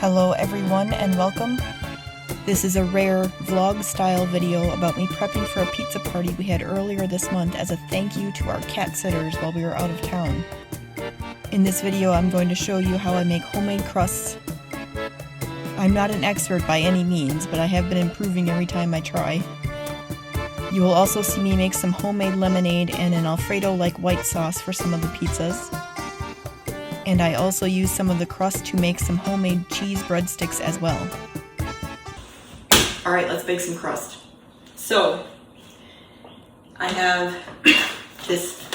Hello everyone and welcome. This is a rare vlog style video about me prepping for a pizza party we had earlier this month as a thank you to our cat sitters while we were out of town. In this video I'm going to show you how I make homemade crusts. I'm not an expert by any means, but I have been improving every time I try. You will also see me make some homemade lemonade and an alfredo-like white sauce for some of the pizzas. And I also use some of the crust to make some homemade cheese breadsticks as well. Alright, let's bake some crust. So, I have this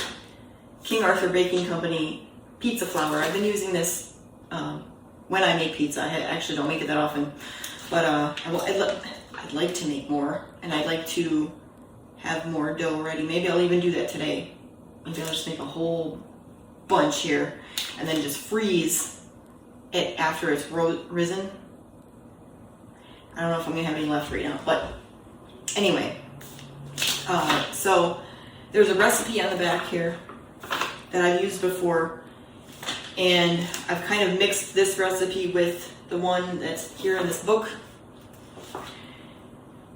King Arthur Baking Company pizza flour. I've been using this when I make pizza. I actually don't make it that often, but I'd like to make more, and I'd like to have more dough ready. Maybe I'll even do that today. Maybe I'll just make a whole bunch here and then just freeze it after it's risen. I don't know if I'm gonna have any left right now, but anyway, so there's a recipe on the back here that I've used before, and I've kind of mixed this recipe with the one that's here in this book,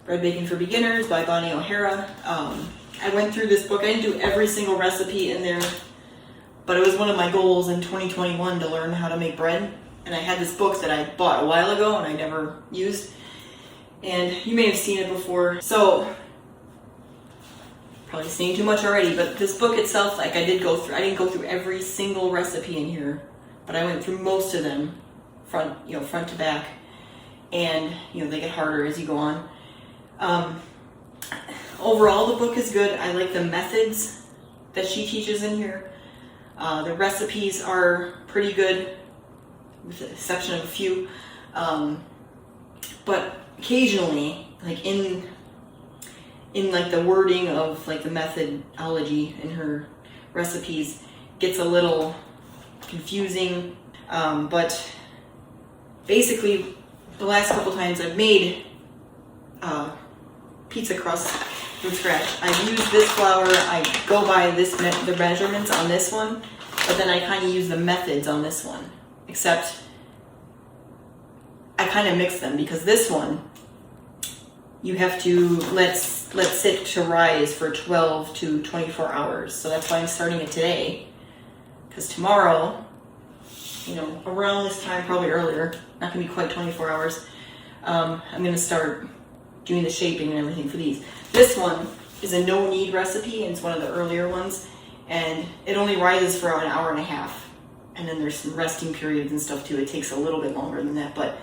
Bread Baking for Beginners by Bonnie O'Hara. I went through this book. I didn't do every single recipe in there, but it was one of my goals in 2021 to learn how to make bread. And I had this book that I bought a while ago and I never used. And you may have seen it before. So, probably saying too much already, but this book itself, like I didn't go through every single recipe in here, but I went through most of them, front to back. And, they get harder as you go on. Overall, the book is good. I like the methods that she teaches in here. The recipes are pretty good, with the exception of a few. But occasionally, like in like the wording of like the methodology in her recipes gets a little confusing. But basically, the last couple times I've made pizza crust from scratch, I've used this flour. I go by the measurements on this one, but then I kind of use the methods on this one, except I kind of mix them because this one you have to let sit to rise for 12 to 24 hours. So that's why I'm starting it today, because tomorrow, around this time, probably earlier, not gonna be quite 24 hours, I'm gonna start doing the shaping and everything for these. This one is a no-knead recipe, and it's one of the earlier ones, and it only rises for an hour and a half, and then there's some resting periods and stuff too. It takes a little bit longer than that, but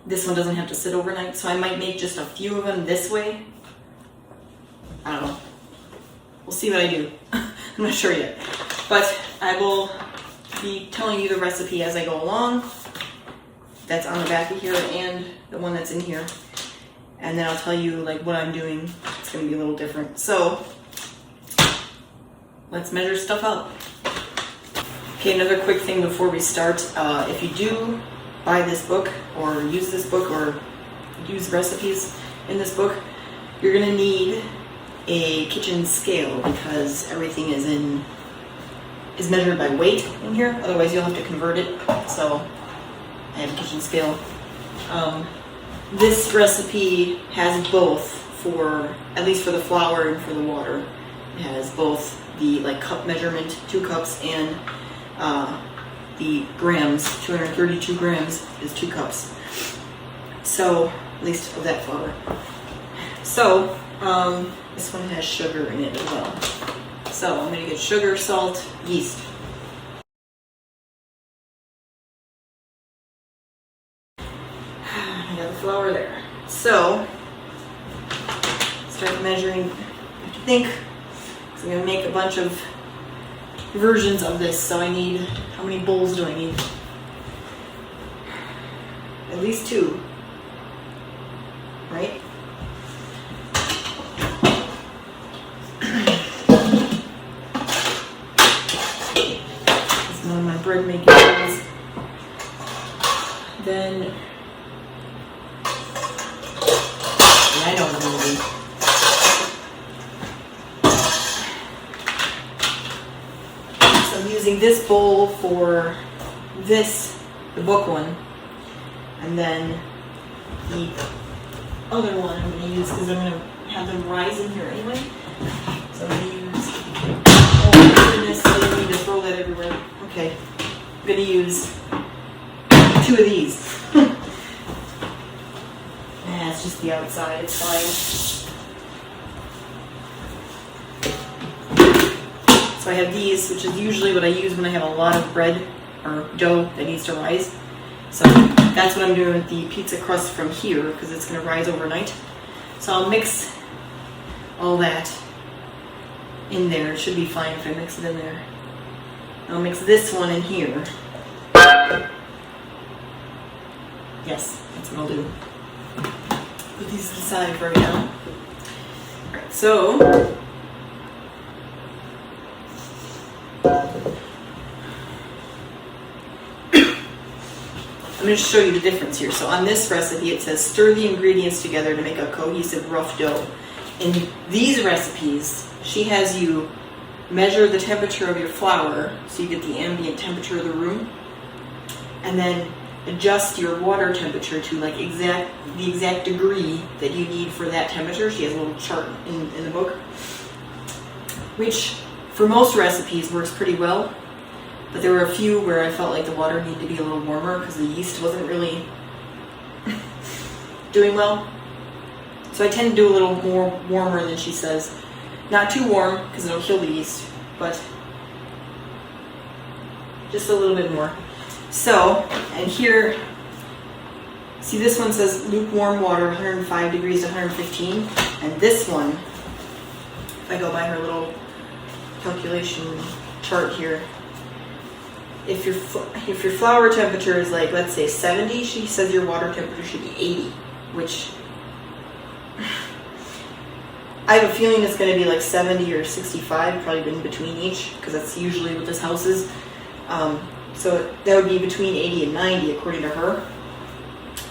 this one doesn't have to sit overnight, so I might make just a few of them this way. I don't know. We'll see what I do. I'm not sure yet, but I will be telling you the recipe as I go along. That's on the back of here and the one that's in here. And then I'll tell you like what I'm doing. It's gonna be a little different. So let's measure stuff out. Okay, another quick thing before we start. If you do buy this book or use this book or use recipes in this book, you're gonna need a kitchen scale because everything is measured by weight in here. Otherwise you'll have to convert it. So I have a kitchen scale. This recipe has both, at least for the flour and for the water. It has both the cup measurement, 2 cups, and the grams, 232 grams is 2 cups. So, at least of that flour. So, this one has sugar in it as well. So, I'm gonna get sugar, salt, yeast. I got the flour there. So, start measuring. I have to think. So I'm gonna make a bunch of versions of this. So I need, how many bowls do I need? At least 2, right? This is one of my bread making bowls. Then I know what I'm gonna do. So I'm using this bowl for this the book one, and then the other one I'm going to use because I'm going to have them rise in here anyway. So I'm going to use, oh my goodness, I didn't need to throw that everywhere. Okay, I'm going to use 2 of these. Nah, it's just the outside, it's fine. So I have these, which is usually what I use when I have a lot of bread or dough that needs to rise. So that's what I'm doing with the pizza crust from here, because it's going to rise overnight. So I'll mix all that in there. It should be fine if I mix it in there. I'll mix this one in here. Yes, that's what I'll do. Put these aside for right now. Alright, so I'm going to show you the difference here. So on this recipe it says stir the ingredients together to make a cohesive rough dough. In these recipes, she has you measure the temperature of your flour so you get the ambient temperature of the room, and then adjust your water temperature to like the exact degree that you need for that temperature. She has a little chart in the book, which for most recipes works pretty well. But there were a few where I felt like the water needed to be a little warmer because the yeast wasn't really doing well. So I tend to do a little more warmer than she says. Not too warm because it'll kill the yeast, but just a little bit more. So, and here, see this one says lukewarm water, 105 degrees to 115. And this one, if I go by her little calculation chart here, if your flour temperature is like, let's say 70, she says your water temperature should be 80, which I have a feeling it's going to be like 70 or 65, probably in between each, because that's usually what this house is. So that would be between 80 and 90 according to her,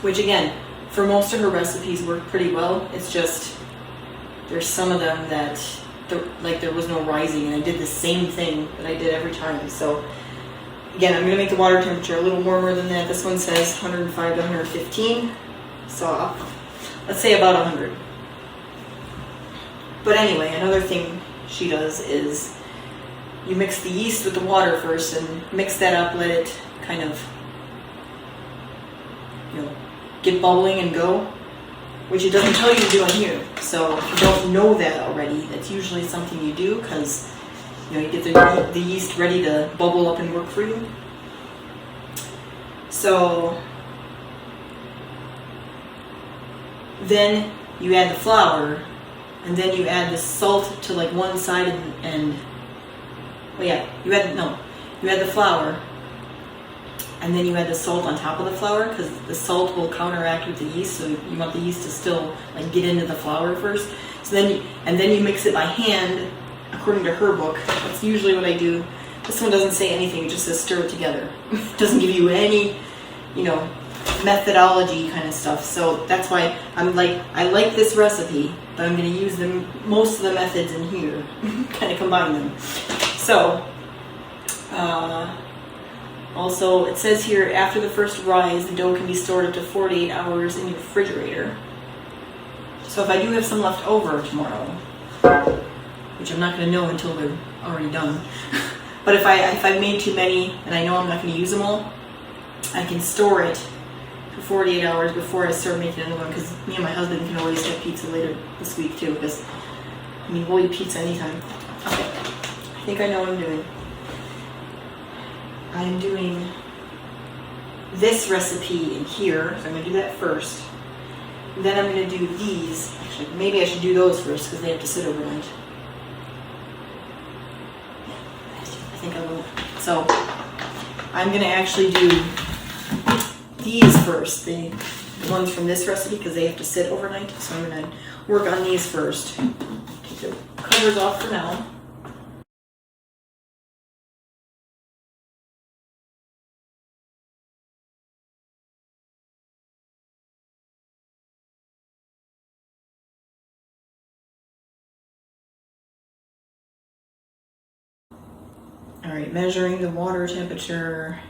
which again, for most of her recipes work pretty well. It's just, there's some of them that, there was no rising, and I did the same thing that I did every time. So again, I'm going to make the water temperature a little warmer than that. This one says 105 to 115, so let's say about 100. But anyway, another thing she does is you mix the yeast with the water first and mix that up, let it kind of, get bubbling and go, which it doesn't tell you to do on here. So if you don't know that already, that's usually something you do because you get the yeast ready to bubble up and work for you. So then you add the flour, and then you add the salt to like one side you add the flour, and then you add the salt on top of the flour because the salt will counteract with the yeast, so you want the yeast to still like get into the flour first. So then you mix it by hand according to her book. That's usually what I do. This one doesn't say anything, it just says stir it together. It doesn't give you any, methodology kind of stuff. So that's why I like this recipe, but I'm going to use most of the methods in here, kind of combine them. So, also it says here, after the first rise, the dough can be stored up to 48 hours in your refrigerator. So if I do have some left over tomorrow, which I'm not going to know until they're already done, but if I made too many and I know I'm not going to use them all, I can store it for 48 hours before I start making another one, because me and my husband can always get pizza later this week too, because we'll eat pizza anytime. Okay, I think I know what I'm doing. I'm doing this recipe in here, so I'm going to do that first. Then I'm going to do these. Actually, maybe I should do those first because they have to sit overnight. I think I will. So I'm going to actually do these first, the ones from this recipe, because they have to sit overnight. So I'm going to work on these first. Take the covers off for now. All right, measuring the water temperature.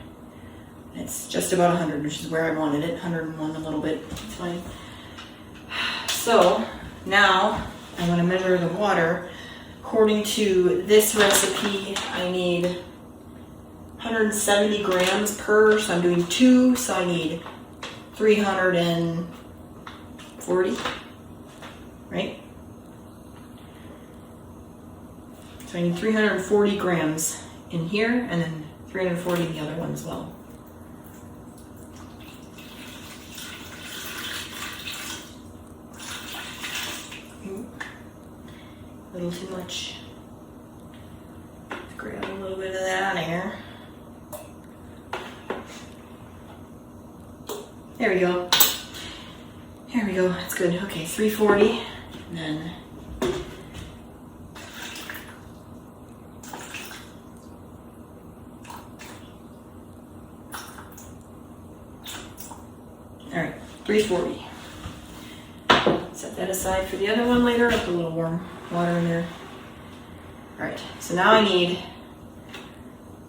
It's just about 100, which is where I wanted it. 101 a little bit, it's fine. So now I'm going to measure the water. According to this recipe, I need 170 grams per, so I'm doing 2, so I need 340, right? So I need 340 grams in here, and then 340 in the other one as well. A little too much. Let's grab a little bit of that there. There we go. There we go. That's good. Okay, 340. And then all right, 340. Set that aside for the other one later. I'll put a little warm water in there. All right, so now I need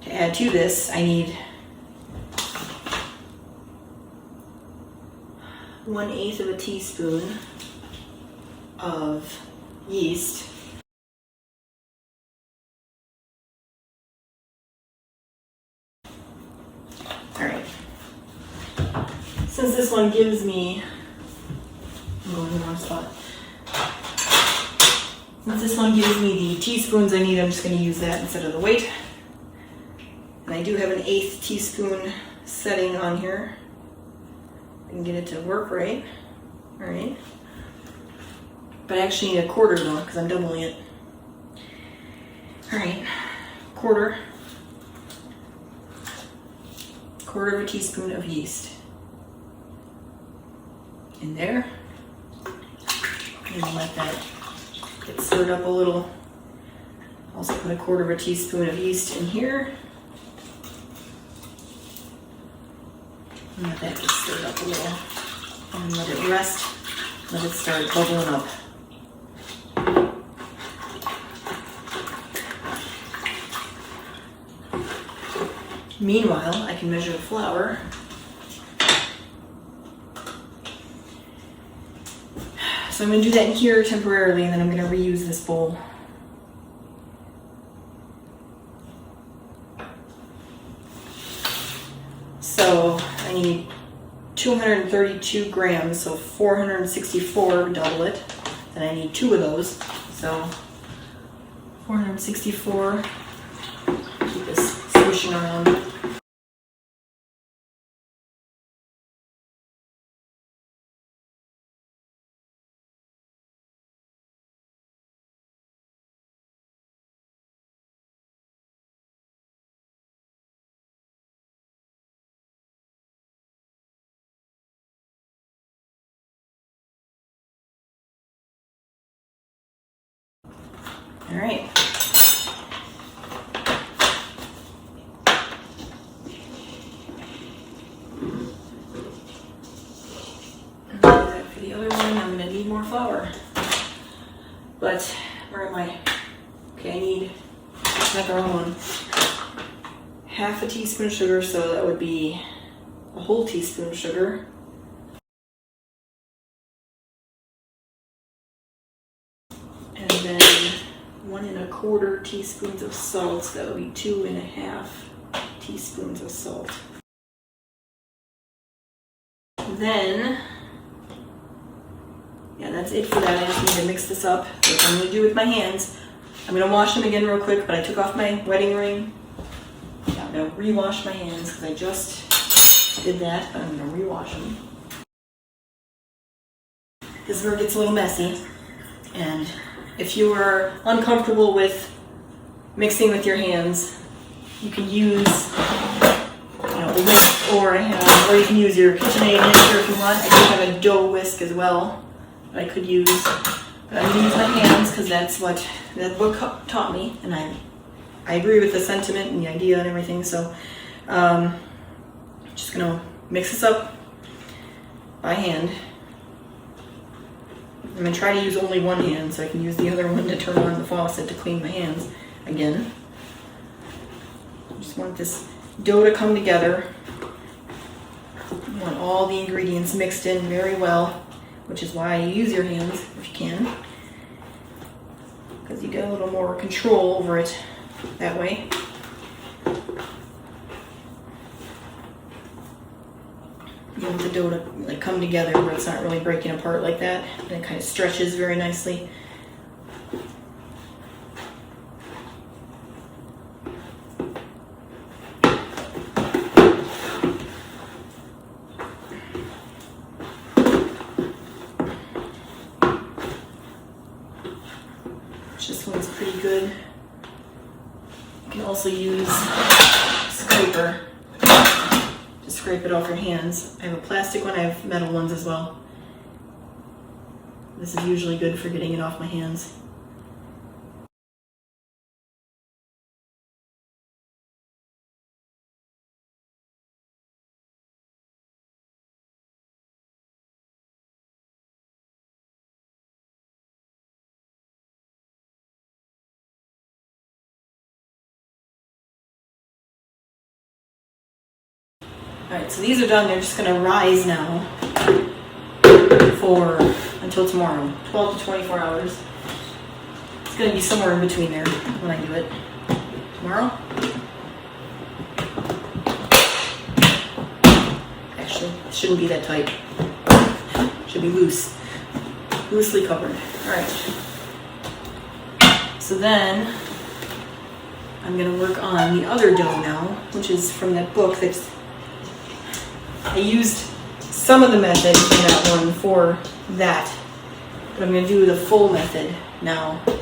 to add to this, I need 1/8 of a teaspoon of yeast. All right. Since this one gives me, I'm going in the wrong spot. Since this one gives me the teaspoons I need, I'm just going to use that instead of the weight. And I do have an 1/8 teaspoon setting on here. I can get it to work right. All right. But I actually need a 1/4 though, because I'm doubling it. All right, 1/4 of a teaspoon of yeast in there. And let that get stirred up a little. Also put a 1/4 of a teaspoon of yeast in here. And let that get stirred up a little. And let it rest. Let it start bubbling up. Meanwhile, I can measure the flour. So I'm going to do that in here temporarily, and then I'm going to reuse this bowl. So I need 232 grams, so 464, double it. And I need 2 of those, so 464. Keep this swishing around. All right. For the other one, I'm going to need more flour. But where am I? Okay, I need macaron. 1/2 teaspoon of sugar, so that would be a whole teaspoon of sugar. And then 1 1/4 teaspoons of salt, so that would be 2 1/2 teaspoons of salt. Then, yeah, that's it for that. I just need to mix this up, which I'm going to do with my hands. I'm going to wash them again real quick, but I took off my wedding ring. Yeah, I'm going to re-wash my hands because I just did that, but I'm going to re-wash them. This is where it gets a little messy, and if you are uncomfortable with mixing with your hands, you can use, a whisk or you can use your KitchenAid mixer if you want. I do have a dough whisk as well that I could use, but I'm going to use my hands because that's what that book taught me, and I agree with the sentiment and the idea and everything. So, just going to mix this up by hand. I'm going to try to use only one hand so I can use the other one to turn on the faucet to clean my hands again. I just want this dough to come together You want all the ingredients mixed in very well, which is why you use your hands if you can, because you get a little more control over it that way. You want the dough to like come together where it's not really breaking apart like that, and it kind of stretches very nicely. This one's pretty good. You can also use a scraper to scrape it off your hands. I have a plastic one, I have metal ones as well. This is usually good for getting it off my hands. Alright, so these are done. They're just going to rise now for until tomorrow, 12 to 24 hours. It's going to be somewhere in between there when I do it. Tomorrow? Actually, it shouldn't be that tight. It should be loose. Loosely covered. Alright. So then, I'm going to work on the other dough now, which is from that book that's I used some of the method in that one for that, but I'm going to do the full method now. Let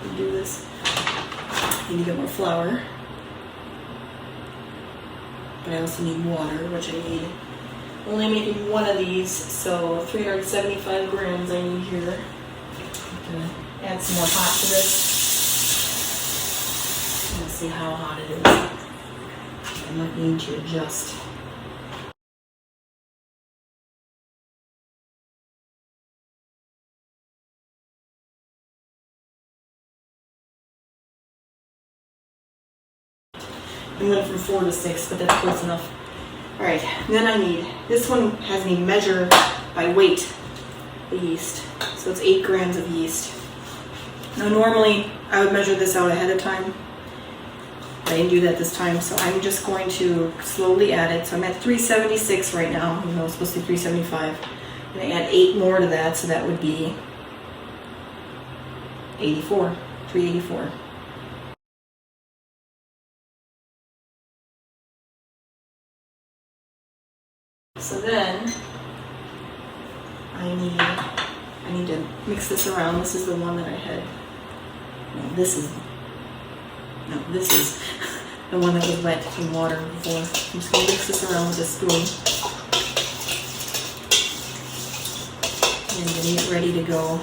me do this. I need to get more flour, but I also need water, which I need. Only making one of these, so 375 grams I need here. I'm going to add some more hot to this. Let's see how hot it is. I might need to adjust. I went from 4 to 6, but that's close enough. Alright, then I need, this one has me measure by weight the yeast. So it's 8 grams of yeast. Now normally I would measure this out ahead of time. I didn't do that this time, so I'm just going to slowly add it. So I'm at 376 right now, even though it's supposed to be 375. I'm going to add 8 more to that, so that would be 84, 384. So then I need to mix this around. This is the one that I had. No, this is the one that was wet in water before. I'm just going to mix this around with a spoon and getting it ready to go.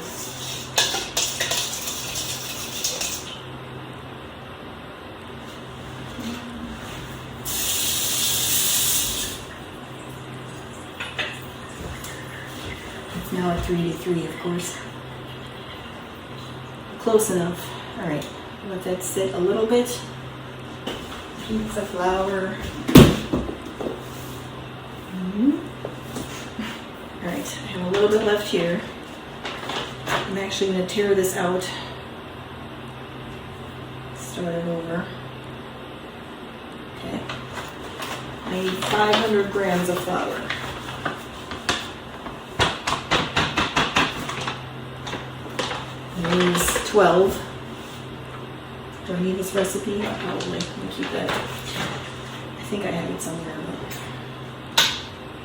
It's now at 383, of course. Close enough. All right. Let that sit a little bit. Heat the flour. Alright, I have a little bit left here. I'm actually going to tear this out. Start it over. Okay. I need 500 grams of flour. I use 12. Do I need this recipe? Probably. Let me keep that. I think I have it somewhere.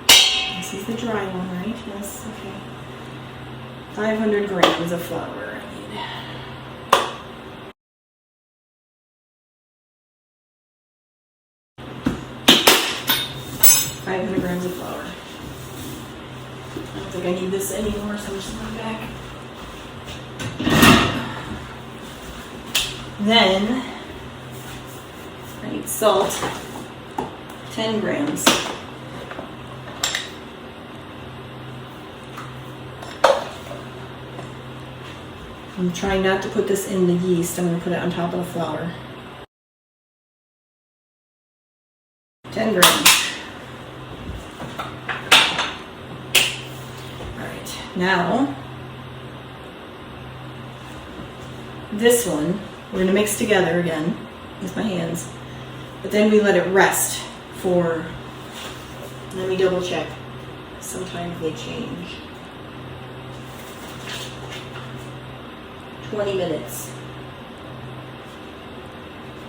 This is the dry one, right? Yes, okay. 500 grams of flour I need. 500 grams of flour. I don't think I need this anymore, so I'm just going back. Then I need salt, 10 grams. I'm trying not to put this in the yeast. I'm going to put it on top of the flour. Now, this one, we're gonna mix together again with my hands, but then we let it rest for, let me double check, sometimes they change, 20 minutes.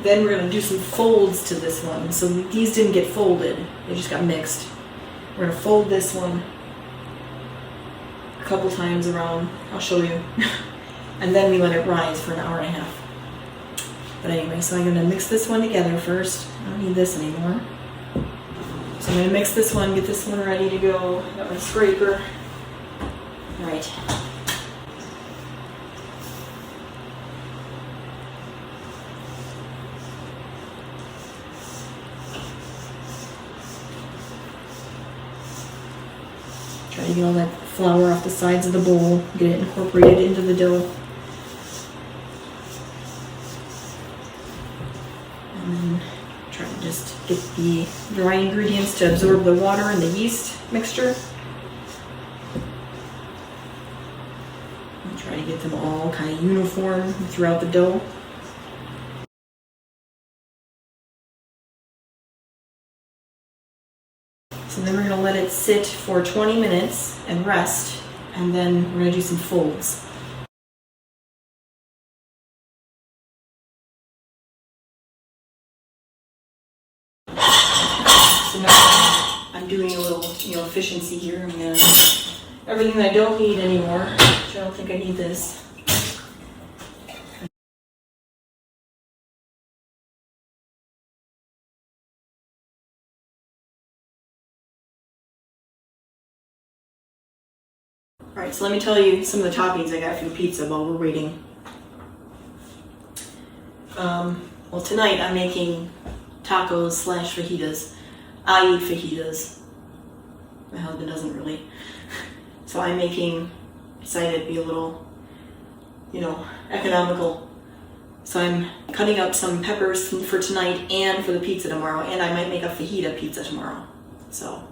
Then we're gonna do some folds to this one. So these didn't get folded, they just got mixed. We're gonna fold this one a couple times around, I'll show you. And then we let it rise for an hour and a half. But anyway, so I'm gonna mix this one together first. I don't need this anymore. So I'm gonna mix this one, get this one ready to go. Got my scraper. All right. Try to get all that flour off the sides of the bowl, get it incorporated into the dough. And then try to just get the dry ingredients to absorb the water and the yeast mixture. And try to get them all kind of uniform throughout the dough. So then we're going to let it sit for 20 minutes and rest, and then we're going to do some folds. So now I'm doing a little, efficiency here. I'm going to, everything that I don't need anymore, which I don't think I need this. Alright, so let me tell you some of the toppings I got for the pizza while we're waiting. Well, tonight I'm making tacos / fajitas. I eat fajitas. My husband doesn't really. So I'm decided to be a little, economical. So I'm cutting up some peppers for tonight and for the pizza tomorrow, and I might make a fajita pizza tomorrow. So,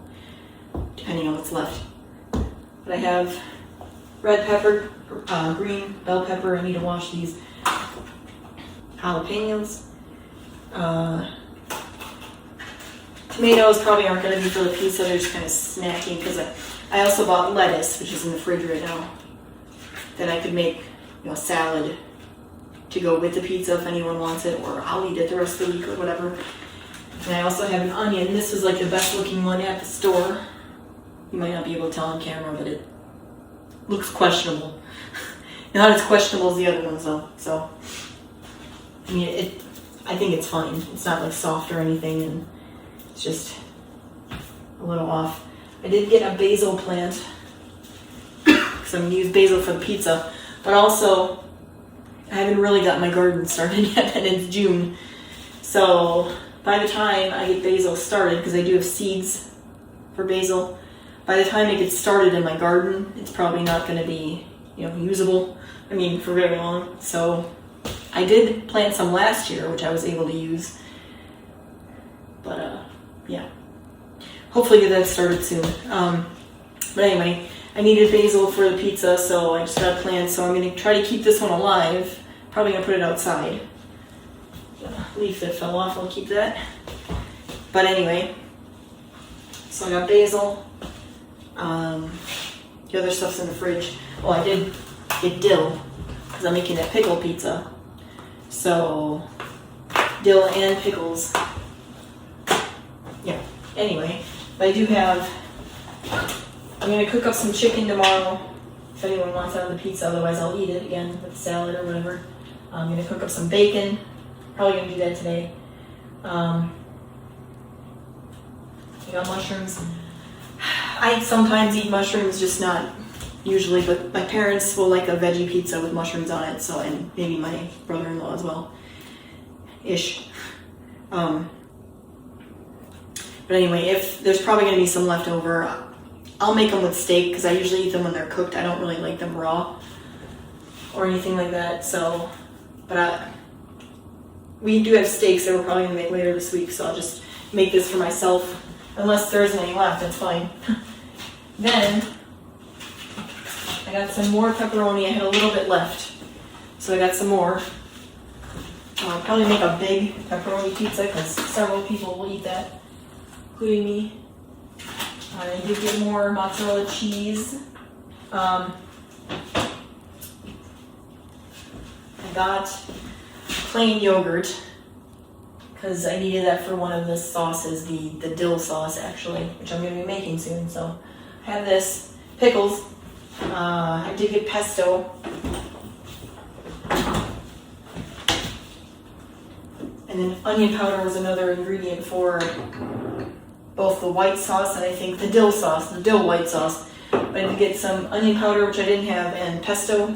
depending on what's left. But I have red pepper, green bell pepper. I need to wash these. Jalapenos. Tomatoes probably aren't going to be for the pizza. They're just kind of snacking because I also bought lettuce, which is in the fridge right now, that I could make a salad to go with the pizza if anyone wants it, or I'll eat it the rest of the week or whatever. And I also have an onion. This is like the best looking one at the store. You might not be able to tell on camera, but it looks questionable. Not as questionable as the other ones though. So, I think it's fine. It's not like soft or anything, and it's just a little off. I did get a basil plant, because I'm going to use basil for the pizza, but also I haven't really got my garden started yet, and it's June. So by the time I get basil started, because I do have seeds for basil, by the time it gets started in my garden, it's probably not going to be, usable, for very long. So I did plant some last year, which I was able to use, but yeah. Hopefully get that started soon. But anyway, I needed basil for the pizza, so I just got a plant. So I'm going to try to keep this one alive. Probably going to put it outside. The leaf that fell off, I'll keep that. But anyway, so I got basil. The other stuff's in the fridge. Oh, I did get dill, because I'm making that pickle pizza. So, dill and pickles. Yeah, anyway. But I do have, I'm going to cook up some chicken tomorrow if anyone wants out of the pizza, otherwise I'll eat it again with salad or whatever. I'm going to cook up some bacon, probably going to do that today. I got mushrooms. I sometimes eat mushrooms, just not usually, but my parents will like a veggie pizza with mushrooms on it, so, and maybe my brother-in-law as well, ish. But anyway, if there's probably going to be some left over, I'll make them with steak, because I usually eat them when they're cooked. I don't really like them raw or anything like that. So, but we do have steaks that we're probably going to make later this week, so I'll just make this for myself. Unless there isn't any left, that's fine. Then, got some more pepperoni. I had a little bit left, so I got some more. I'll probably make a big pepperoni pizza because several people will eat that, including me. I did get more mozzarella cheese. I got plain yogurt because I needed that for one of the sauces, the dill sauce actually, which I'm going to be making soon. So I have this, pickles. I did get pesto. And then onion powder was another ingredient for both the white sauce and I think the dill sauce, the dill white sauce. But I did get some onion powder, which I didn't have, and pesto.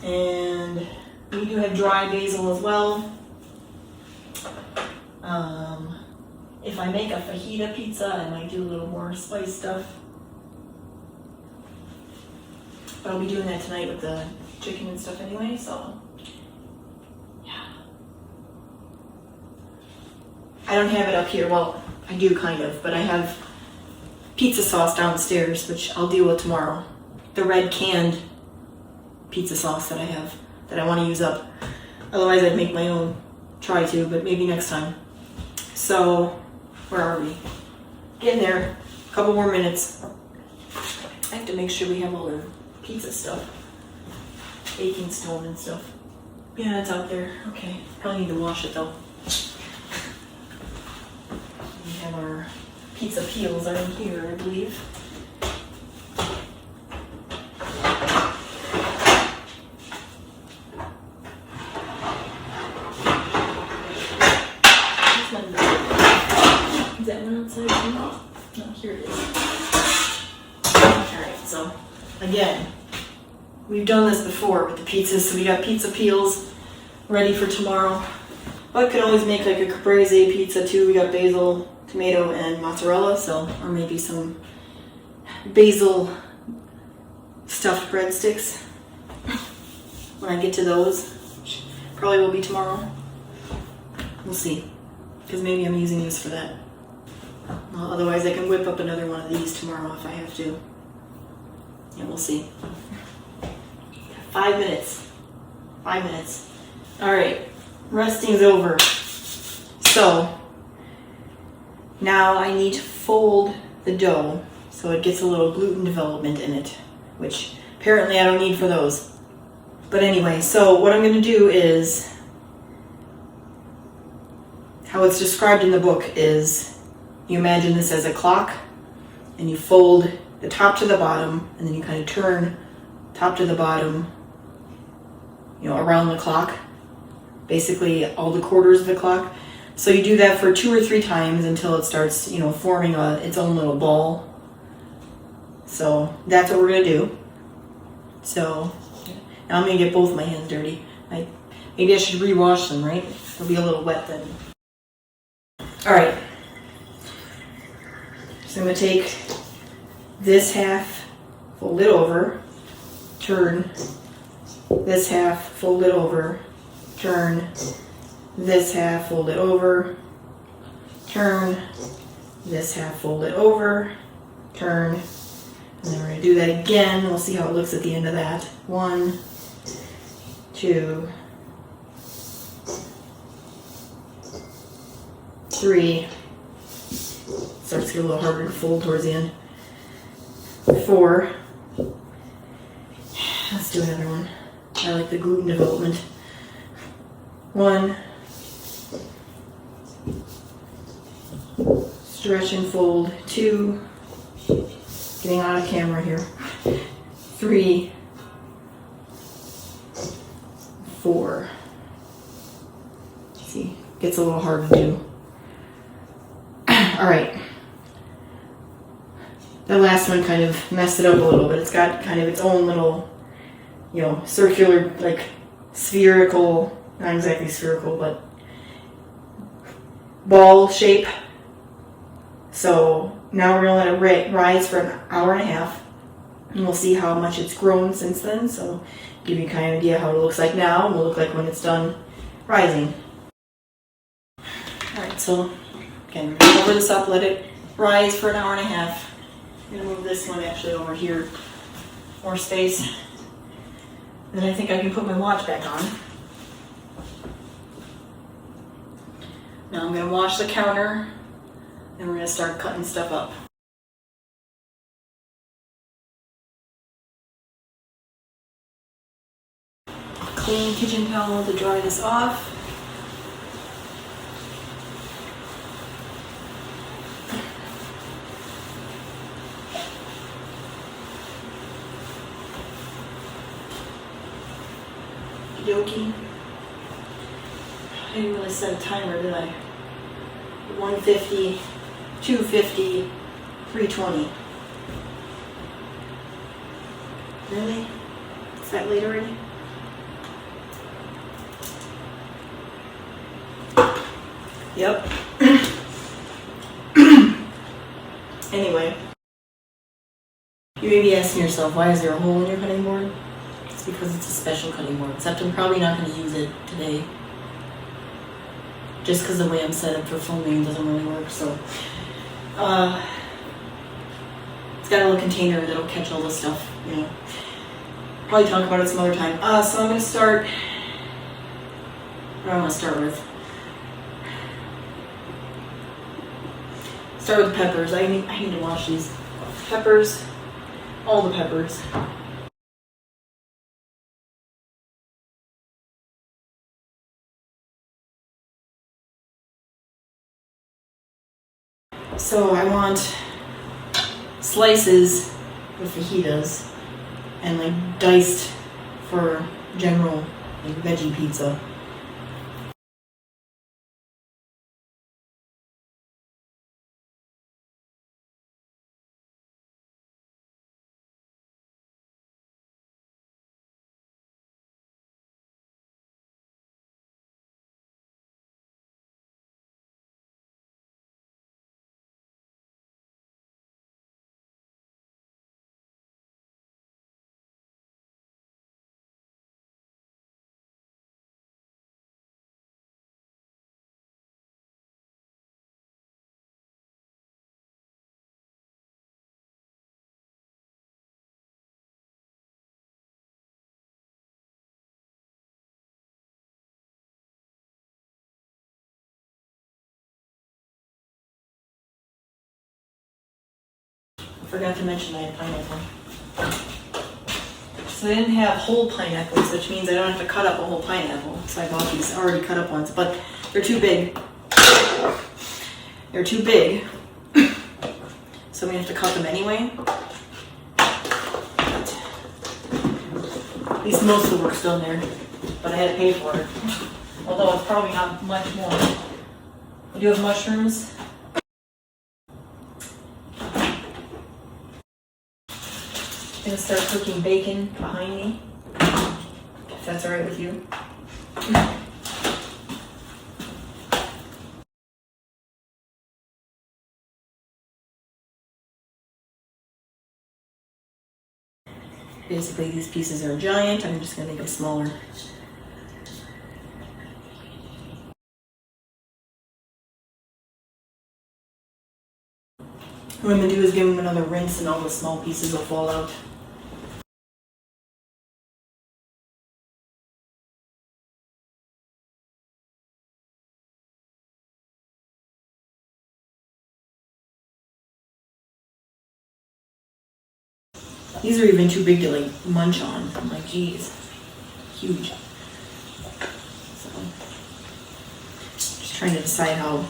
And we do have dry basil as well. If I make a fajita pizza, I might do a little more spice stuff. But I'll be doing that tonight with the chicken and stuff anyway, so yeah. I don't have it up here. Well, I do kind of, but I have pizza sauce downstairs, which I'll deal with tomorrow. The red canned pizza sauce that I have, that I want to use up. Otherwise I'd make my own, try to, but maybe next time. So, where are we? Getting there, a couple more minutes. I have to make sure we have all our pizza stuff. Baking stone and stuff. Yeah, it's out there, okay. Probably need to wash it though. We have our pizza peels are in here, I believe. Is that one outside too? No, here it is. Alright, so again, we've done this before with the pizzas, so we got pizza peels ready for tomorrow. But could always make like a caprese pizza too. We got basil, tomato, and mozzarella, so, or maybe some basil stuffed breadsticks when I get to those, which probably will be tomorrow. We'll see, because maybe I'm using this for that. Well, otherwise I can whip up another one of these tomorrow if I have to. Yeah, we'll see. 5 minutes. 5 minutes. Alright, resting's over. So, now I need to fold the dough so it gets a little gluten development in it, which apparently I don't need for those. But anyway, so what I'm going to do is, how it's described in the book is, you imagine this as a clock, and you fold the top to the bottom, and then you kind of turn top to the bottom, you know, around the clock, basically all the quarters of the clock. So you do that for 2 or 3 times until it starts, you know, forming its own little ball. So that's what we're going to do. So now I'm going to get both my hands dirty. Maybe I should rewash them, right? They'll be a little wet then. Alright. So I'm going to take this half, fold it over, turn, this half, fold it over, turn, this half, fold it over, turn, this half, fold it over, turn, and then we're going to do that again. We'll see how it looks at the end of that. 1, 2, 3. Starts to get a little harder to fold towards the end. 4. Let's do another one. I like the gluten development. 1. Stretch and fold. 2. Getting out of camera here. 3. 4. See, gets a little hard to do. Alright. The last one kind of messed it up a little bit. It's got kind of its own little, you know, circular, like spherical, not exactly spherical, but ball shape. So now we're going to let it rise for an hour and a half. And we'll see how much it's grown since then. So give you kind of an idea how it looks like now and will look like when it's done rising. Alright, so again, cover this up, let it rise for an hour and a half. I'm gonna move this one actually over here. More space. And then I think I can put my watch back on. Now I'm gonna wash the counter and we're gonna start cutting stuff up. Clean kitchen towel to dry this off. Okie. I didn't really set a timer, did I? 150, 250, 320. Really? Is that late already? Yep. Anyway, you may be asking yourself, why is there a hole in your cutting board? It's because it's a special cutting board, except I'm probably not going to use it today. Just because the way I'm set up for filming doesn't really work, so. It's got a little container that'll catch all this stuff, you know. Probably talk about it some other time. So I'm going to start, what do I want to start with? Start with the peppers. I need to wash these. Peppers, all the peppers. So I want slices with fajitas and like diced for general like veggie pizza. I forgot to mention I had pineapple. So I didn't have whole pineapples, which means I don't have to cut up a whole pineapple. So I bought these already cut up ones, but they're too big. They're too big. So we have to cut them anyway. But at least most of the work's done there. But I had to pay for it. Although it's probably not much more. We do have mushrooms. I'm gonna start cooking bacon behind me, if that's all right with you. Basically, these pieces are giant. I'm just gonna make them smaller. What I'm gonna do is give them another rinse and all the small pieces will fall out. These are even too big to like munch on. I'm like, geez, huge. So, just trying to decide how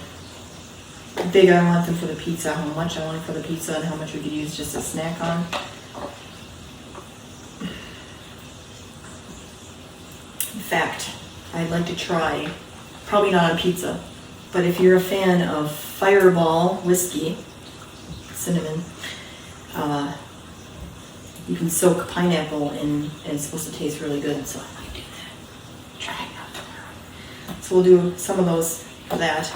big I want them for the pizza, how much I want for the pizza, and how much we could use just a snack on. In fact, I'd like to try, probably not on pizza, but if you're a fan of Fireball whiskey, cinnamon, you can soak pineapple in, and it's supposed to taste really good, so I might do that. Try it out tomorrow. So we'll do some of those for that.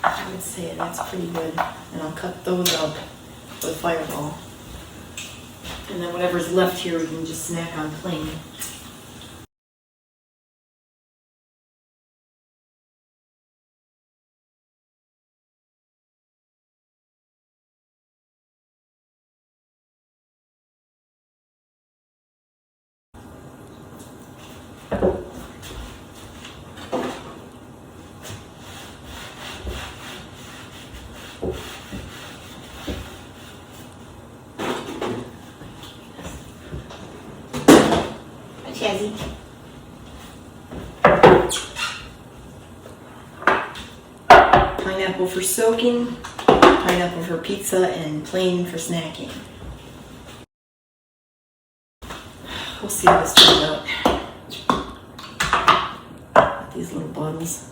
I would say that's pretty good, and I'll cut those up with Fireball. And then whatever's left here we can just snack on plain. Hi, Chazzy. Pineapple for soaking, pineapple for pizza, and plain for snacking. We'll see how this turns out. Got these little bottles.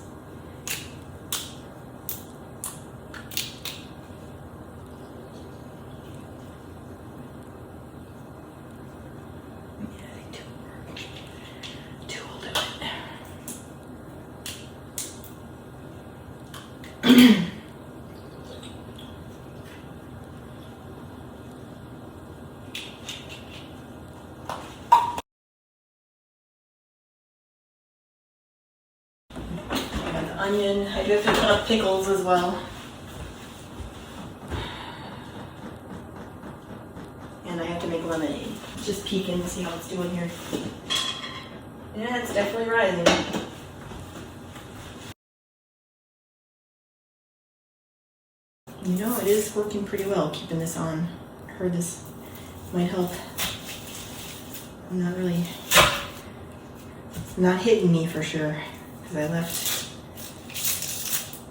Yeah, I think two will do it. Onion. I do have to cut up pickles as well. And I have to make lemonade. Just peeking to see how it's doing here. Yeah, it's definitely rising. You know, it is working pretty well, keeping this on. I heard this might help. I'm not really, it's not hitting me for sure, because I left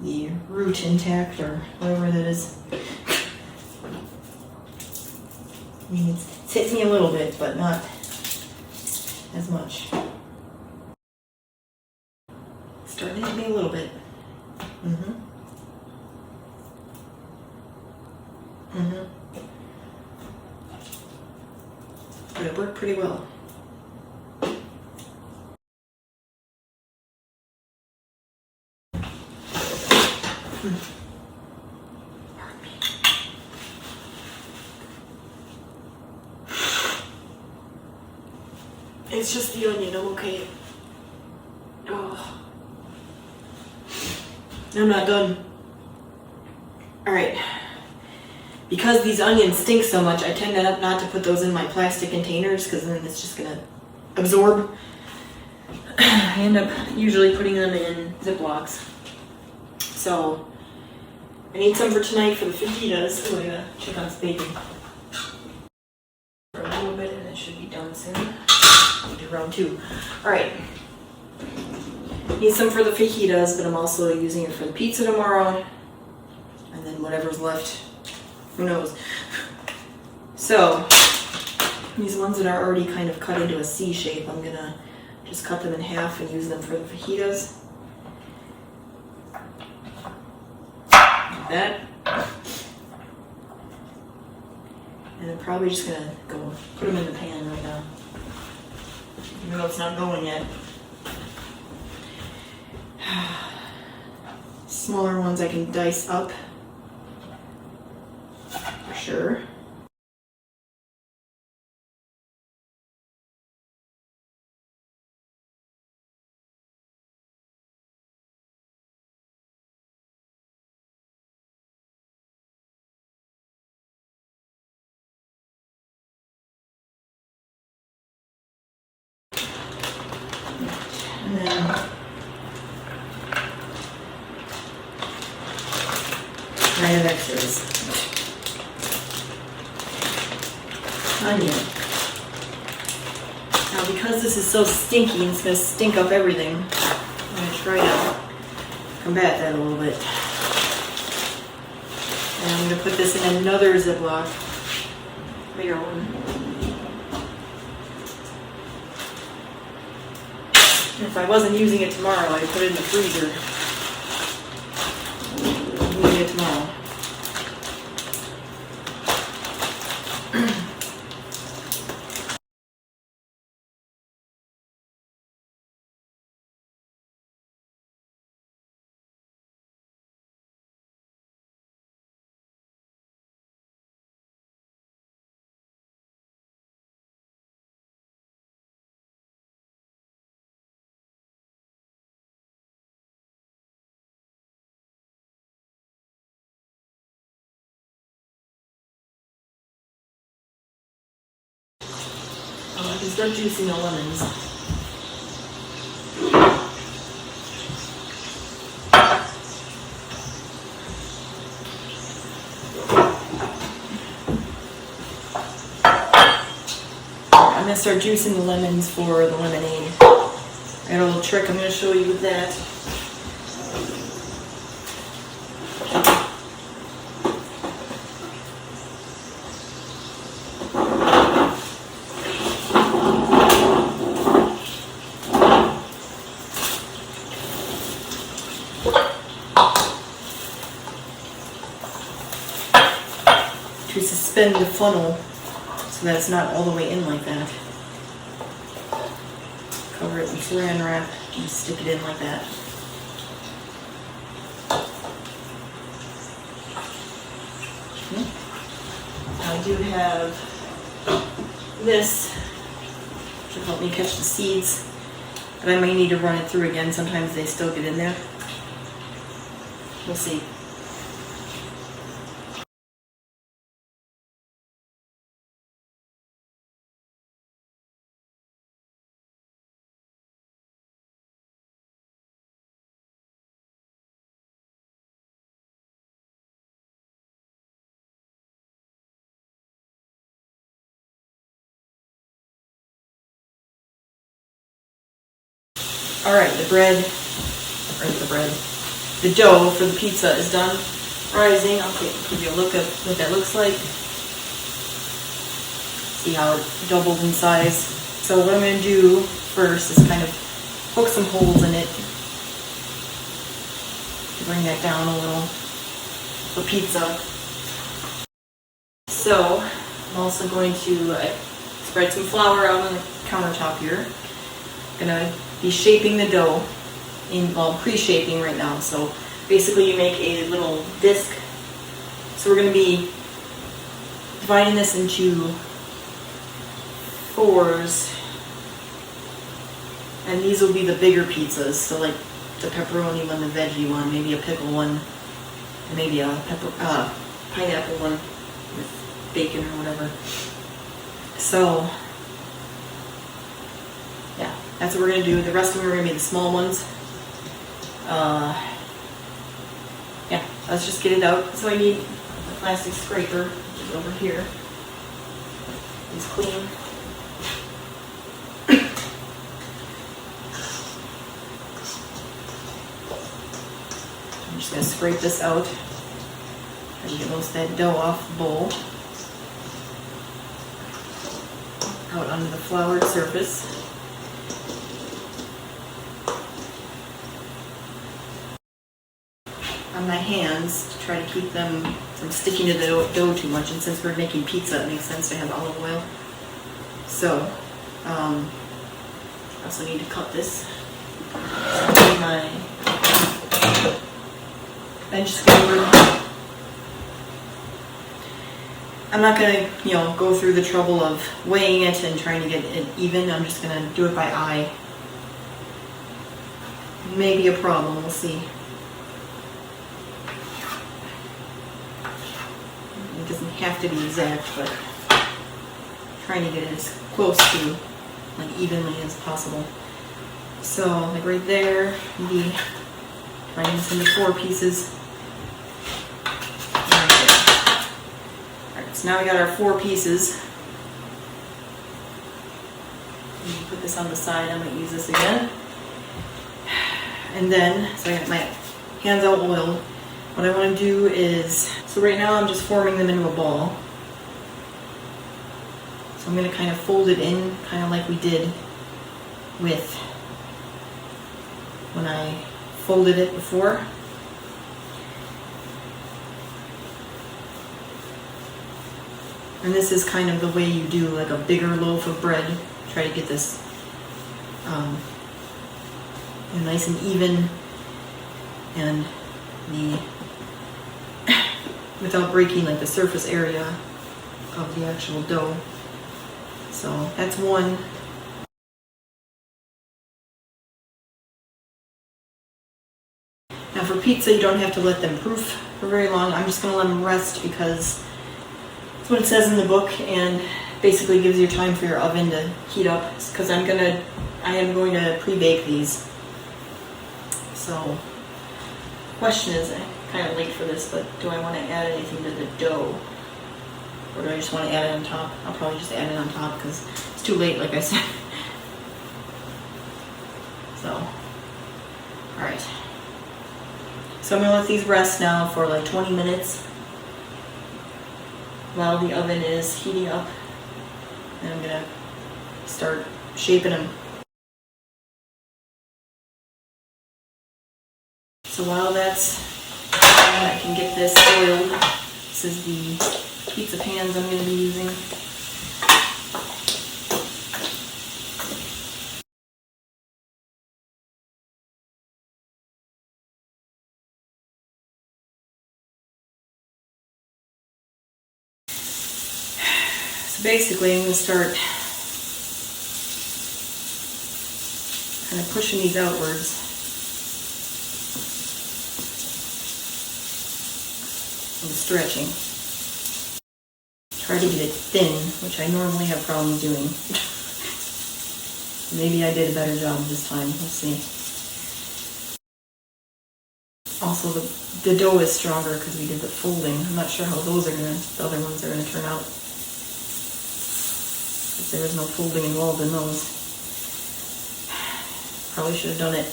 the root intact, or whatever that is. I mean, it's hit me a little bit, but not as much. It's starting to hit me a little bit. But it worked pretty well. Pardon me. It's just the onion, I'm okay. Oh. I'm not done. Alright. Because these onions stink so much, I tend not to put those in my plastic containers, because then it's just going to absorb. I end up usually putting them in Ziplocs. So, I need some for tonight for the fajitas. Oh, I gotta check on this bacon. For a little bit, and it should be done soon. I'll do round 2. Alright. Need some for the fajitas, but I'm also using it for the pizza tomorrow. And then whatever's left, who knows. So, these ones that are already kind of cut into a C shape, I'm gonna just cut them in half and use them for the fajitas. Like that. And I'm probably just gonna go put them in the pan right now. Even though it's not going yet. Smaller ones I can dice up. For sure. And then I have extras. Onion. Now because this is so stinky and it's going to stink up everything, I'm going to try to combat that a little bit. And I'm going to put this in another Ziploc, bigger one. And if I wasn't using it tomorrow, I'd put it in the freezer. I'm using it tomorrow. Oh, I can start juicing the lemons. I'm gonna start juicing the lemons for the lemonade. I got a little trick I'm gonna show you with that. To suspend the funnel so that it's not all the way in like that. Cover it in saran wrap and stick it in like that. Okay. I do have this to help me catch the seeds, but I may need to run it through again. Sometimes they still get in there. We'll see. Alright, the dough for the pizza is done rising. I'll give you a look at what that looks like. See how it doubled in size. So what I'm going to do first is kind of poke some holes in it to bring that down a little for pizza. So I'm also going to spread some flour out on the countertop here. I'm going to be shaping the dough, pre-shaping right now. So basically you make a little disc. So we're going to be dividing this into 4s. And these will be the bigger pizzas. So like the pepperoni one, the veggie one, maybe a pickle one, and maybe a pineapple one with bacon or whatever. So yeah, that's what we're going to do. The rest of them are going to be the small ones. Yeah, let's just get it out. So I need a plastic scraper, which is over here. It's clean. I'm just going to scrape this out. Try to get most of that dough off the bowl. Out onto the floured surface. On my hands to try to keep them from sticking to the dough too much, and since we're making pizza it makes sense to have olive oil. So I also need to cut this. My bench scraper. I'm not going to go through the trouble of weighing it and trying to get it even. I'm just going to do it by eye. Maybe a problem, we'll see. It doesn't have to be exact, but trying to get it as close to like evenly as possible. So like right there, maybe dividing this into 4 pieces. Alright, so now we got our 4 pieces. Put this on the side. I might use this again. And then, so I got my hands out oiled. What I want to do is, so right now I'm just forming them into a ball. So I'm going to kind of fold it in, kind of like we did with when I folded it before. And this is kind of the way you do like a bigger loaf of bread. Try to get this nice and even, and without breaking like the surface area of the actual dough. So that's one. Now for pizza, you don't have to let them proof for very long. I'm just going to let them rest because that's what it says in the book, and basically gives you time for your oven to heat up. Because I am going to pre-bake these. So question is, I'm kind of late for this, but do I want to add anything to the dough? Or do I just want to add it on top? I'll probably just add it on top because it's too late, like I said. So, alright. So I'm going to let these rest now for like 20 minutes while the oven is heating up. And I'm going to start shaping them. So while that's on, I can get this oiled. This is the pizza pans I'm going to be using. So basically I'm going to start kind of pushing these outwards. And stretching. Try to get it thin, which I normally have problems doing. Maybe I did a better job this time. We'll see. Also, the dough is stronger because we did the folding. I'm not sure how those are the other ones are gonna turn out. Because there was no folding involved in those. Probably should have done it.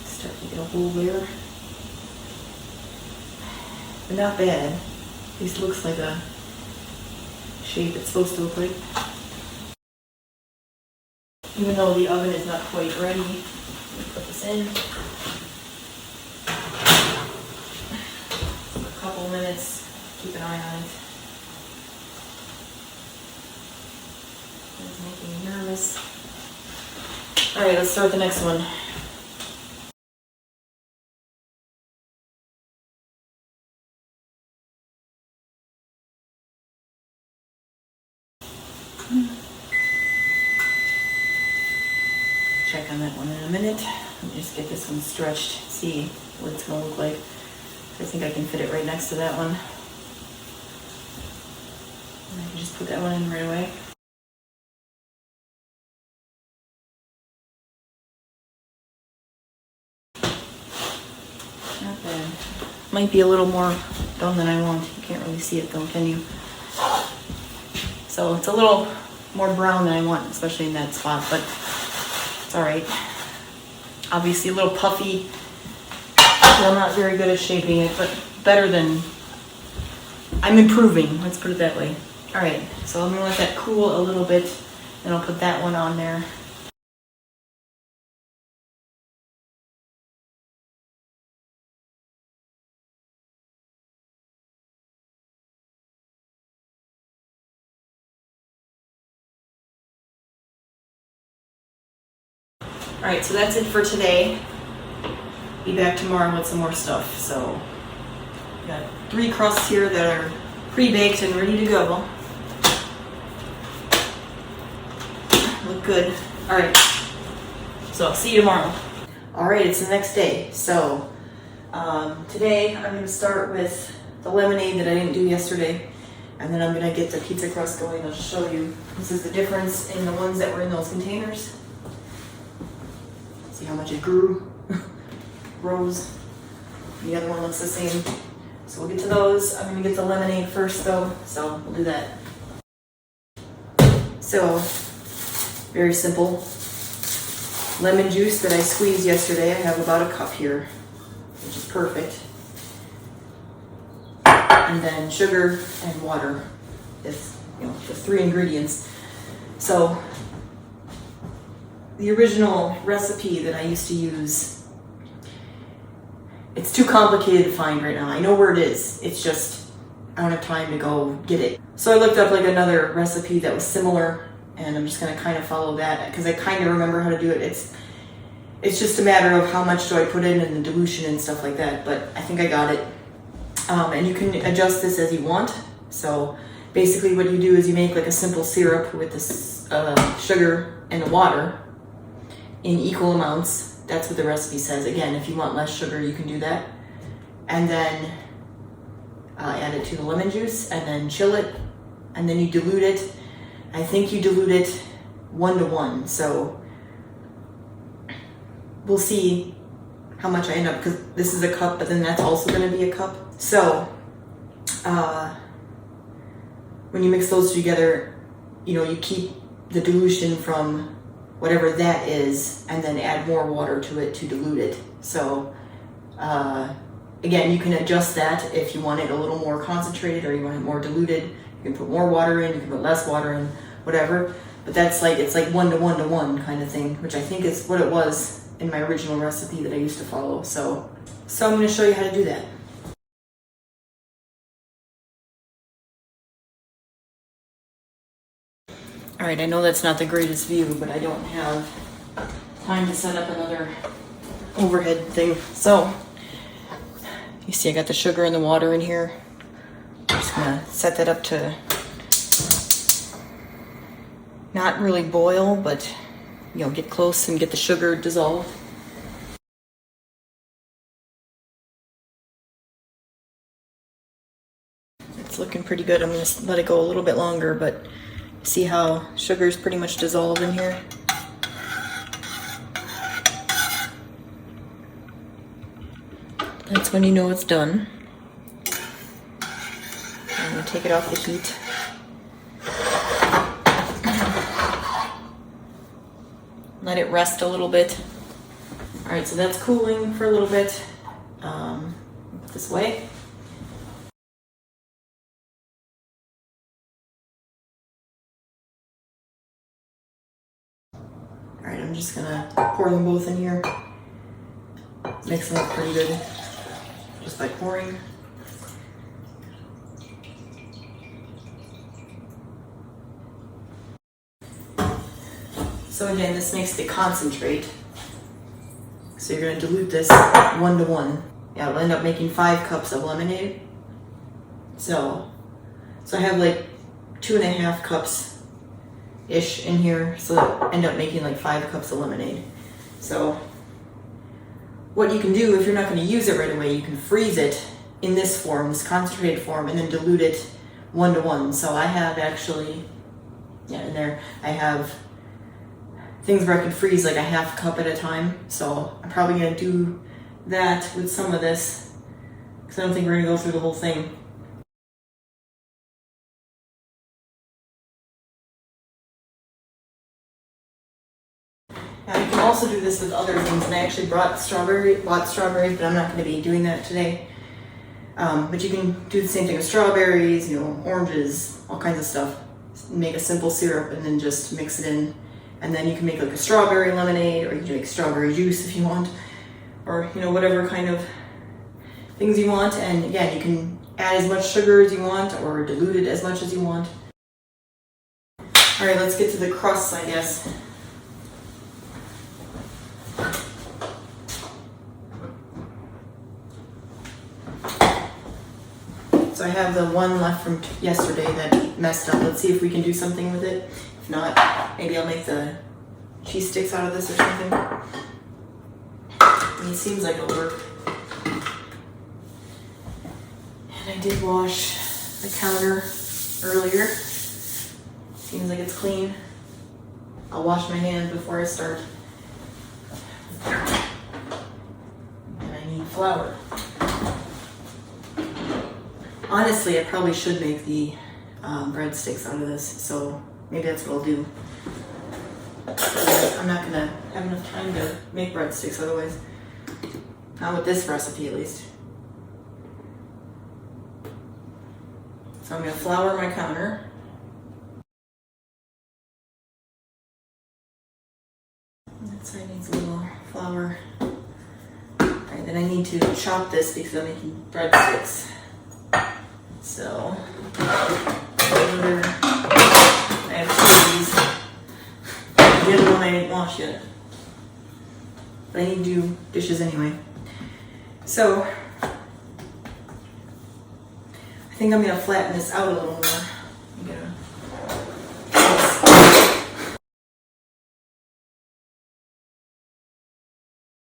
Start to get a hole there. But not bad. At least looks like a shape it's supposed to look like. Even though the oven is not quite ready, let me put this in. A couple minutes, keep an eye on it. It's making me nervous. Alright, let's start the next one. Check on that one in a minute. Let me just get this one stretched, see what it's going to look like. I think I can fit it right next to that one. And I can just put that one in right away. Not bad. Might be a little more done than I want. You can't really see it though, can you? So it's a little more brown than I want, especially in that spot, but it's alright. Obviously a little puffy. I'm not very good at shaping it, but better than... I'm improving, let's put it that way. Alright, so I'm going to let that cool a little bit, and I'll put that one on there. Alright, so that's it for today. Be back tomorrow with some more stuff. So, got 3 crusts here that are pre-baked and ready to go. Look good. Alright, so I'll see you tomorrow. Alright, it's the next day. So, today I'm going to start with the lemonade that I didn't do yesterday. And then I'm going to get the pizza crust going. I'll just show you. This is the difference in the ones that were in those containers. See how much it grew, rose. The other one looks the same. So we'll get to those. I'm gonna get the lemonade first though, so we'll do that. So, very simple. Lemon juice that I squeezed yesterday. I have about a cup here, which is perfect. And then sugar and water. It's, the 3 ingredients. So, the original recipe that I used to use, it's too complicated to find right now. I know where it is. It's just, I don't have time to go get it. So I looked up like another recipe that was similar, and I'm just gonna kind of follow that because I kind of remember how to do it. It's just a matter of how much do I put in and the dilution and stuff like that, but I think I got it. And you can adjust this as you want. So basically what you do is you make like a simple syrup with this sugar and the water in equal amounts. That's what the recipe says. Again, if you want less sugar, you can do that. And then add it to the lemon juice and then chill it, and then you dilute it. I think you dilute it 1-to-1, so we'll see how much I end up, because this is a cup, but then that's also going to be a cup. So when you mix those together, you know, you keep the dilution from whatever that is, and then add more water to it to dilute it. So again, you can adjust that if you want it a little more concentrated or you want it more diluted. You can put more water in, you can put less water in, whatever. But that's like, it's like 1-to-1-to-1 kind of thing, which I think is what it was in my original recipe that I used to follow. So I'm going to show you how to do that. All right, I know that's not the greatest view, but I don't have time to set up another overhead thing. So you see I got the sugar and the water in here. I'm just gonna set that up to not really boil, but you know, get close and get the sugar dissolved. It's looking pretty good. I'm gonna let it go a little bit longer, but see how sugar is pretty much dissolved in here? That's when you know it's done. I'm gonna take it off the heat. Let it rest a little bit. All right, so that's cooling for a little bit. This way. All right, I'm just gonna pour them both in here. Mix them up pretty good, just by pouring. So again, this makes the concentrate. So you're gonna dilute this 1-to-1. Yeah, it'll end up making 5 cups of lemonade. So I have like 2.5 cups ish in here, so that end up making like 5 cups of lemonade. So what you can do, if you're not going to use it right away, you can freeze it in this form, this concentrated form, and then dilute it 1-to-1. So I have actually, yeah, in there, I have things where I can freeze like a 1/2 cup at a time. So I'm probably going to do that with some of this, because I don't think we're going to go through the whole thing. Now you can also do this with other things, and I actually bought strawberries, but I'm not going to be doing that today. But you can do the same thing with strawberries, you know, oranges, all kinds of stuff. Make a simple syrup and then just mix it in. And then you can make like a strawberry lemonade, or you can make strawberry juice if you want, or you know, whatever kind of things you want. And again, you can add as much sugar as you want or dilute it as much as you want. All right, let's get to the crusts, I guess. So I have the one left from yesterday that messed up. Let's see if we can do something with it. If not, maybe I'll make the cheese sticks out of this or something. I mean, it seems like it'll work. And I did wash the counter earlier. Seems like it's clean. I'll wash my hands before I start. And I need flour. Honestly, I probably should make the breadsticks out of this, so maybe that's what I'll do. I'm not gonna have enough time to make breadsticks otherwise. Not with this recipe, at least. So I'm gonna flour my counter. That side needs a little flour. Alright, then I need to chop this because I'm making breadsticks. So, I have 2 of these. The other one I didn't wash yet. But I need to do dishes anyway. So, I think I'm going to flatten this out a little more.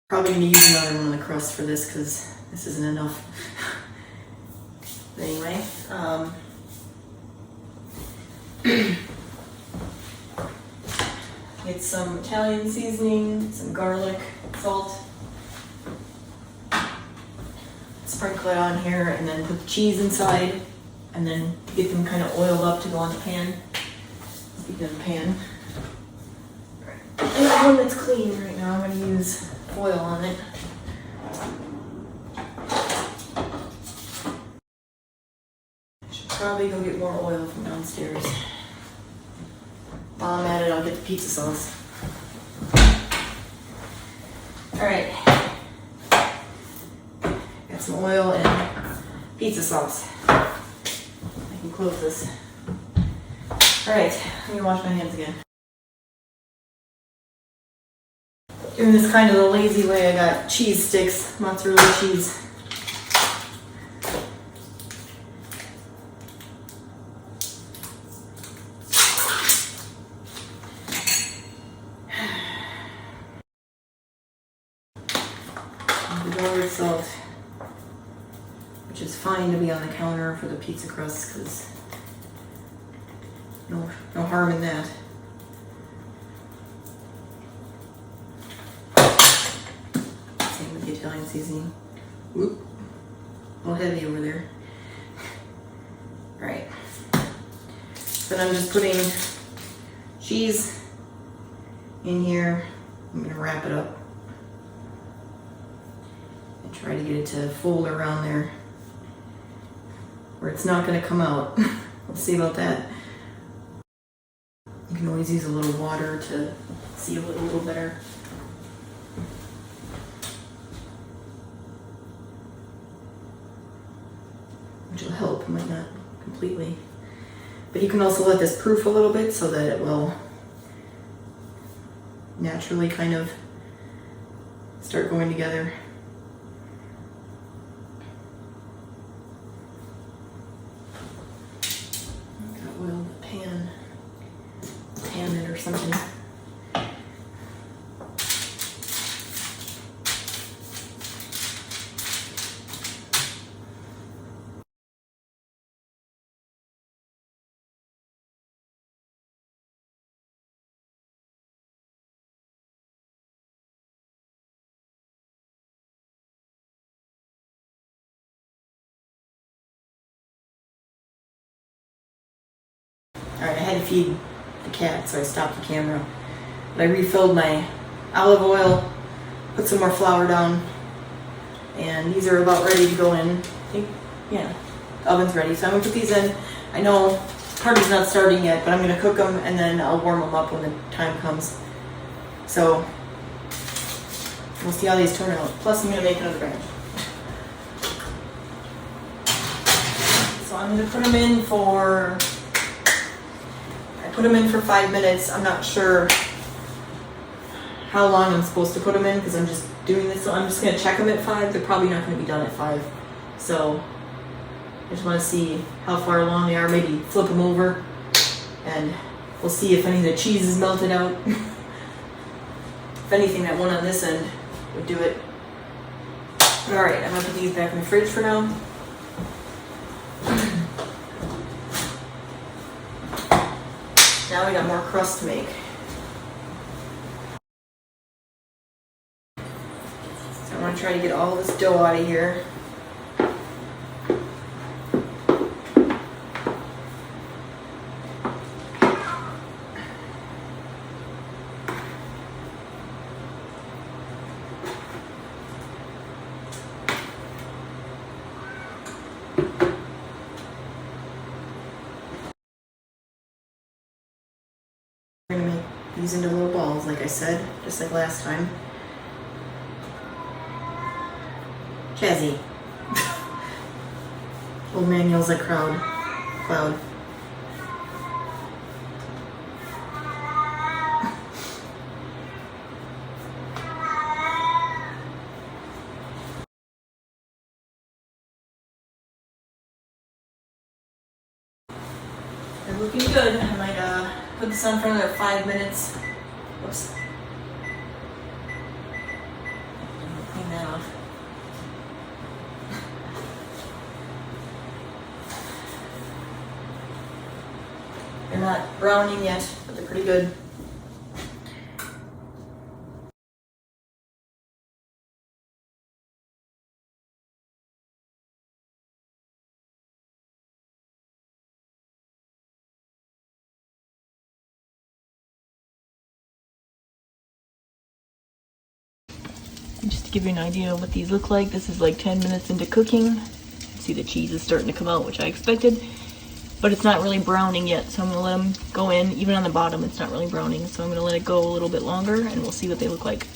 Probably going to use another one of the crusts for this because this isn't enough. But anyway, get some Italian seasoning, some garlic, salt. Sprinkle it on here and then put the cheese inside and then get them kind of oiled up to go on the pan. Speaking of the pan, I have one that's clean right now. I'm going to use oil on it. Should probably go get more oil from downstairs. While I'm at it, I'll get the pizza sauce. Alright. Got some oil and pizza sauce. I can close this. Alright, let me wash my hands again. Doing this kind of the lazy way, I got cheese sticks, mozzarella cheese. The salt, which is fine to be on the counter for the pizza crust because no harm in that. Same with the Italian seasoning. Whoop, a little heavy over there. All right, then I'm just putting cheese in here. I'm gonna wrap it up. Try to get it to fold around there where it's not going to come out. We'll see about that. You can always use a little water to seal it a little better. Which will help, it might not completely. But you can also let this proof a little bit so that it will naturally kind of start going together. Or something. All right, I had to feed the cat, so I stopped the camera. But I refilled my olive oil, put some more flour down, and these are about ready to go in. I think, yeah, the oven's ready. So I'm gonna put these in. I know the party's not starting yet, but I'm gonna cook them and then I'll warm them up when the time comes. So we'll see how these turn out. Plus I'm gonna make another batch. So I'm gonna put them in for, put them in for 5 minutes. I'm not sure how long I'm supposed to put them in because I'm just doing this. So I'm just going to check them at 5. They're probably not going to be done at 5. So I just want to see how far along they are. Maybe flip them over and we'll see if any of the cheese is melted out. If anything, that one on this end would do it. All right, I'm going to put these back in the fridge for now. Now we got more crust to make. So I'm going to try to get all this dough out of here. We're going to make these into little balls, like I said, just like last time. Chazzy. Old man yells at cloud. They're looking good. I might put this on for another 5 minutes. Whoops. Clean that off. They're not browning yet, but they're pretty good. Just to give you an idea of what these look like, this is like 10 minutes into cooking. See the cheese is starting to come out, which I expected, but it's not really browning yet, so I'm gonna let them go in. Even on the bottom, it's not really browning, so I'm gonna let it go a little bit longer and we'll see what they look like.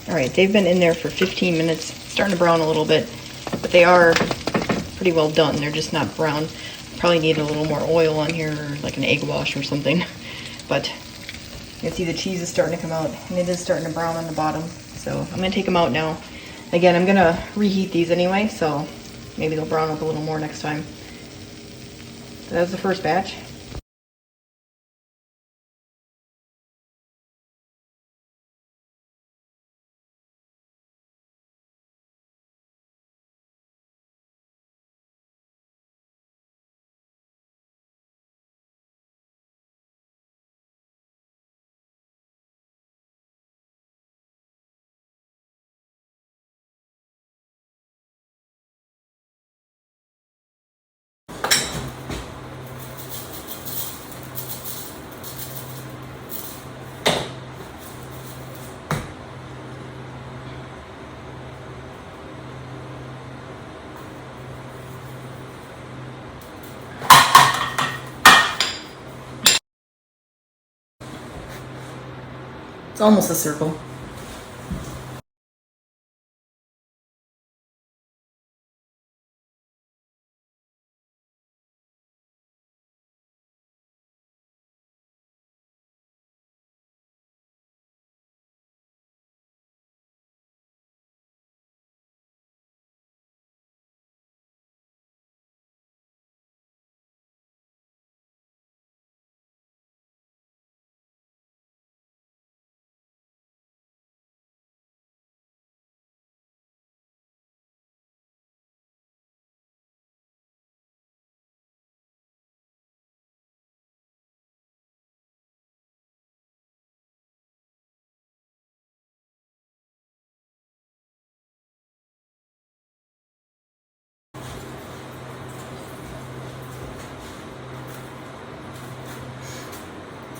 All right, they've been in there for 15 minutes, starting to brown a little bit, but they are pretty well done. They're just not brown. Probably need a little more oil on here, or like an egg wash or something. But you can see the cheese is starting to come out, and it is starting to brown on the bottom. So I'm gonna take them out now. Again, I'm gonna reheat these anyway, so maybe they'll brown up a little more next time. So that was the first batch. It's almost a circle.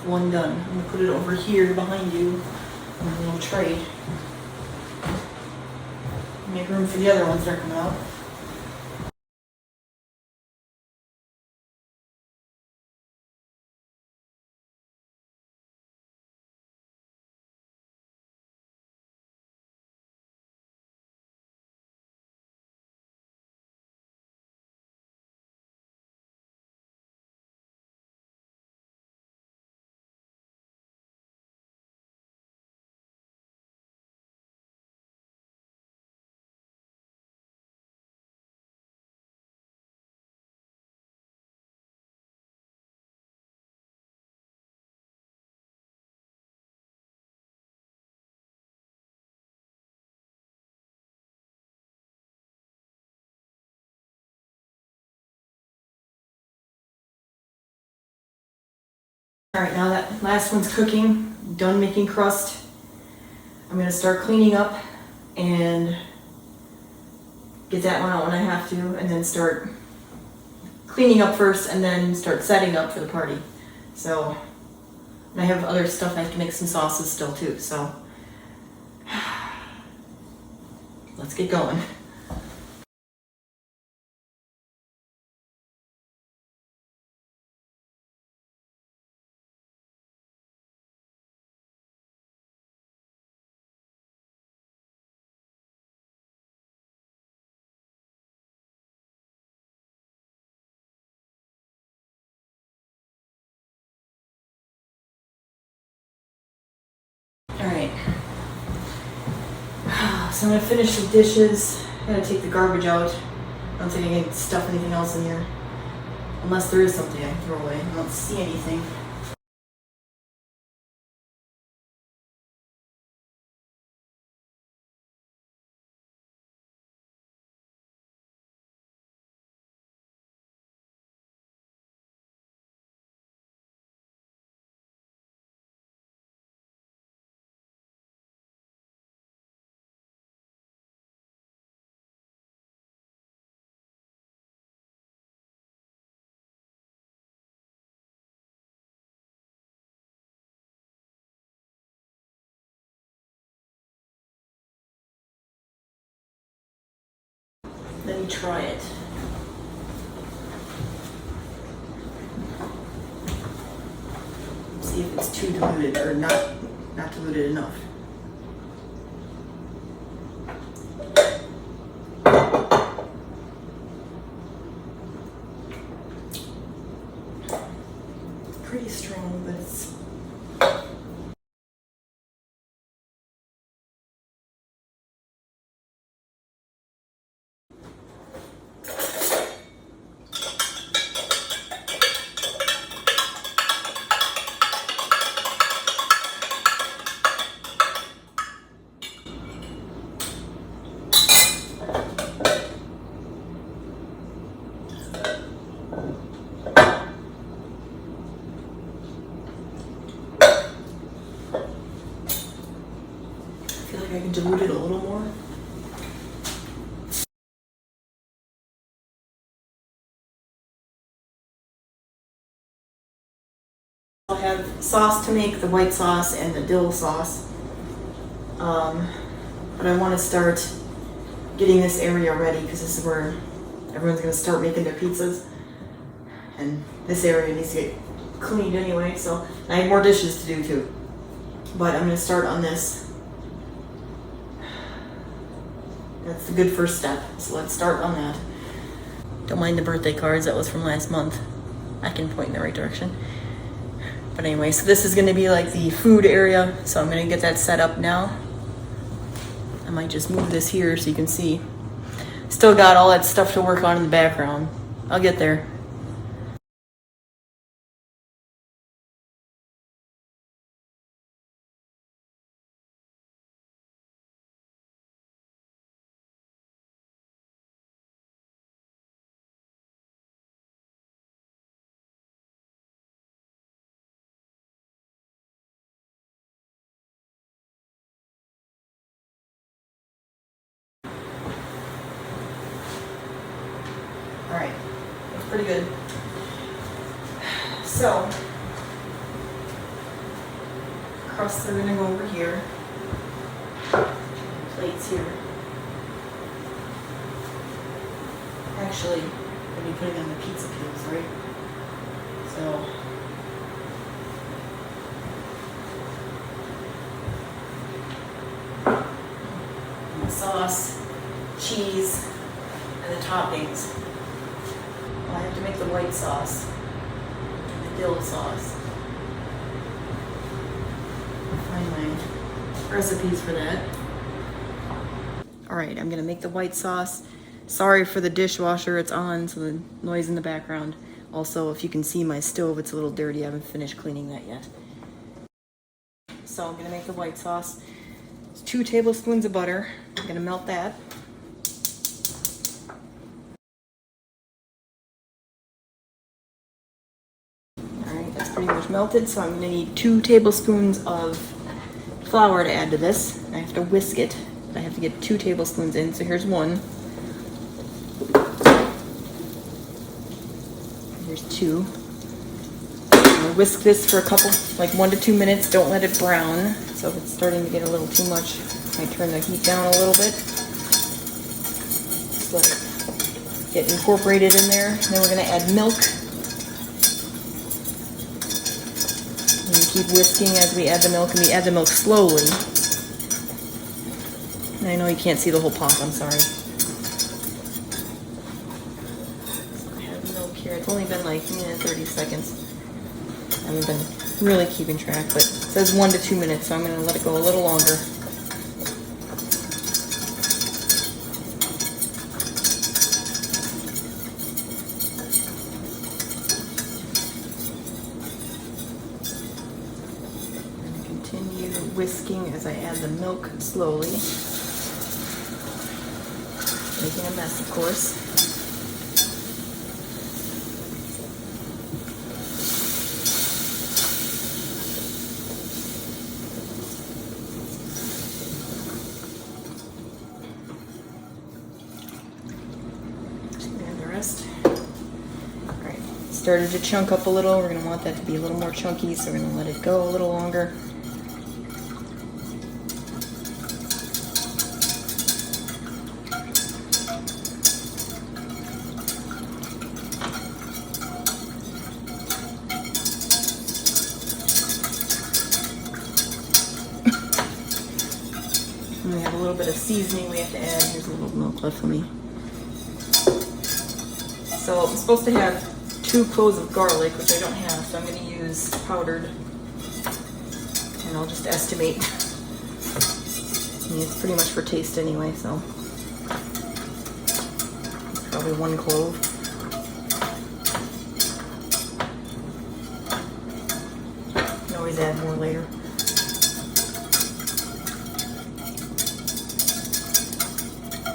One done. I'm gonna put it over here behind you on a little tray. Make room for the other ones that are coming out. All right, now that last one's cooking, done making crust. I'm gonna start cleaning up and get that one out when I have to, and then start cleaning up first and then start setting up for the party. So, and I have other stuff. I have to make some sauces still too, so let's get going. All right. So So I'm gonna finish the dishes. I gotta take the garbage out. I don't think I can stuff anything else in here. Unless there is something I can throw away. I don't see anything. Let me try it. See if it's too diluted or not diluted enough. Pretty strong, but it's I feel like I can dilute it a little more. I'll have sauce to make, the white sauce and the dill sauce. But I want to start getting this area ready because this is where everyone's going to start making their pizzas. And this area needs to get cleaned anyway, so I have more dishes to do too. But I'm going to start on this. That's a good first step, so let's start on that. Don't mind the birthday cards, that was from last month. I can point in the right direction. But anyway, so this is gonna be like the food area, so I'm gonna get that set up now. I might just move this here so you can see. Still got all that stuff to work on in the background. I'll get there. All right, that's pretty good. So, crusts are gonna go over here. Plates here. Actually, I'll be putting on the pizza peels, right? So, the sauce, cheese, and the toppings. I have to make the white sauce, and the dill sauce. Find my recipes for that. All right, I'm gonna make the white sauce. Sorry for the dishwasher, it's on, so the noise in the background. Also, if you can see my stove, it's a little dirty. I haven't finished cleaning that yet. So I'm gonna make the white sauce. It's 2 tablespoons of butter. I'm gonna melt that. Pretty much melted, so I'm gonna need 2 tablespoons of flour to add to this. I have to whisk it. I have to get 2 tablespoons in, so here's 1. Here's 2. I'm gonna whisk this for a couple, like 1 to 2 minutes. Don't let it brown. So if it's starting to get a little too much, I turn the heat down a little bit. Just let it get incorporated in there. Then we're gonna add milk. Keep whisking as we add the milk, and we add the milk slowly. And I know you can't see the whole pot, I'm sorry. So I have milk here. It's only been like 30 seconds. I haven't been really keeping track, but it says 1 to 2 minutes, so I'm going to let it go a little longer. whisking as I add the milk slowly. Making a mess, of course. And the rest. Alright, started to chunk up a little. We're going to want that to be a little more chunky, so we're going to let it go a little longer. And we have a little bit of seasoning we have to add. Here's a little milk left for me. So I'm supposed to have 2 cloves of garlic, which I don't have, so I'm going to use powdered. And I'll just estimate. I mean, it's pretty much for taste anyway, so probably 1 clove. You can always add more later.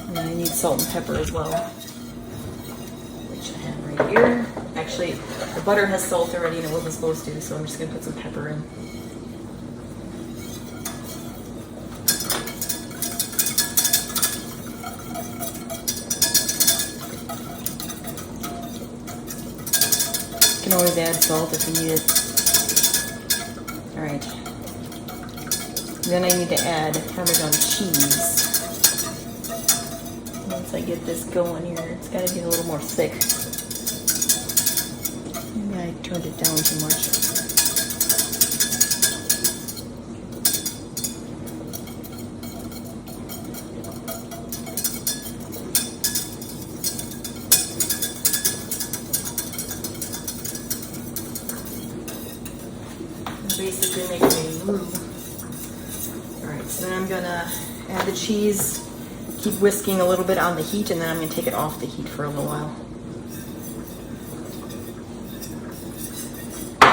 And I need salt and pepper as well, which I have right here. Actually, the butter has salt already and it wasn't supposed to, so I'm just going to put some pepper in. You can always add salt if you need it. Alright. Then I need to add Parmesan cheese. Once I get this going here, it's got to get a little more thick. Maybe I turned it down too much. Basically making a move. Alright, so then I'm gonna add the cheese, keep whisking a little bit on the heat, and then I'm gonna take it off the heat for a little while.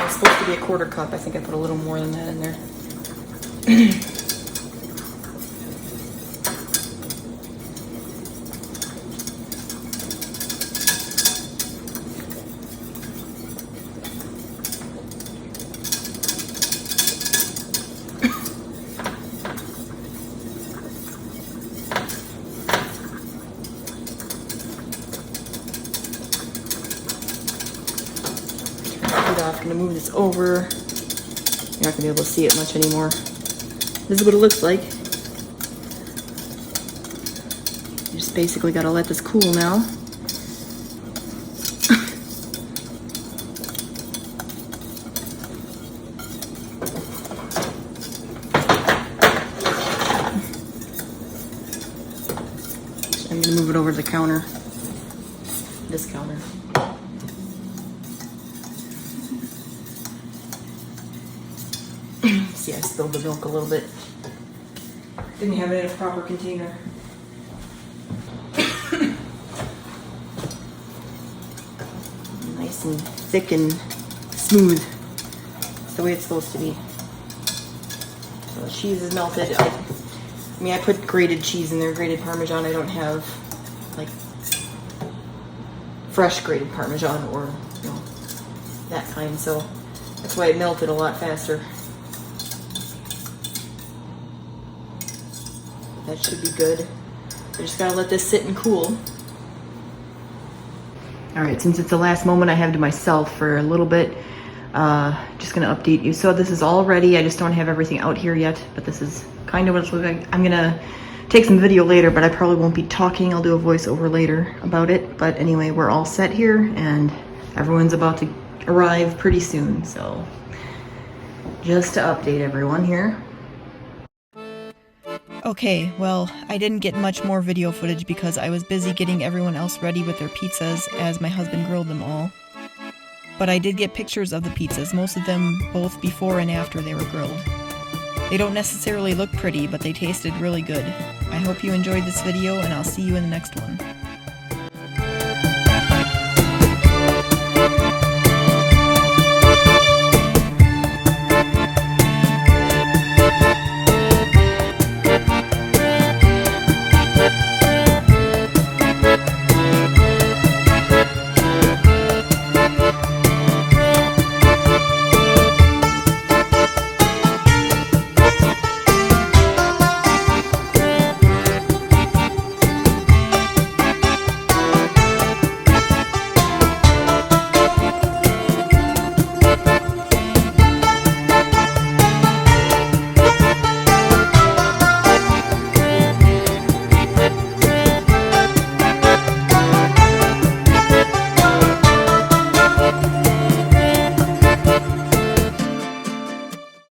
It's supposed to be a 1/4 cup. I think I put a little more than that in there. I'm going to move this over. You're not going to be able to see it much anymore. This is what it looks like. You just basically got to let this cool now. I'm going to move it over to the counter. This counter. See, I spilled the milk a little bit. Didn't have it in a proper container. Nice and thick and smooth. It's the way it's supposed to be. So the cheese is melted. I mean, I put grated cheese in there, grated Parmesan. I don't have like fresh grated Parmesan or, you know, that kind. So that's why it melted a lot faster. That should be good. I just gotta let this sit and cool. Alright, since it's the last moment I have to myself for a little bit, just gonna update you. So this is all ready. I just don't have everything out here yet, but this is kind of what it's looking like. I'm gonna take some video later, but I probably won't be talking. I'll do a voiceover later about it. But anyway, we're all set here and everyone's about to arrive pretty soon. So just to update everyone here. Okay, well, I didn't get much more video footage because I was busy getting everyone else ready with their pizzas as my husband grilled them all. But I did get pictures of the pizzas, most of them both before and after they were grilled. They don't necessarily look pretty, but they tasted really good. I hope you enjoyed this video, and I'll see you in the next one.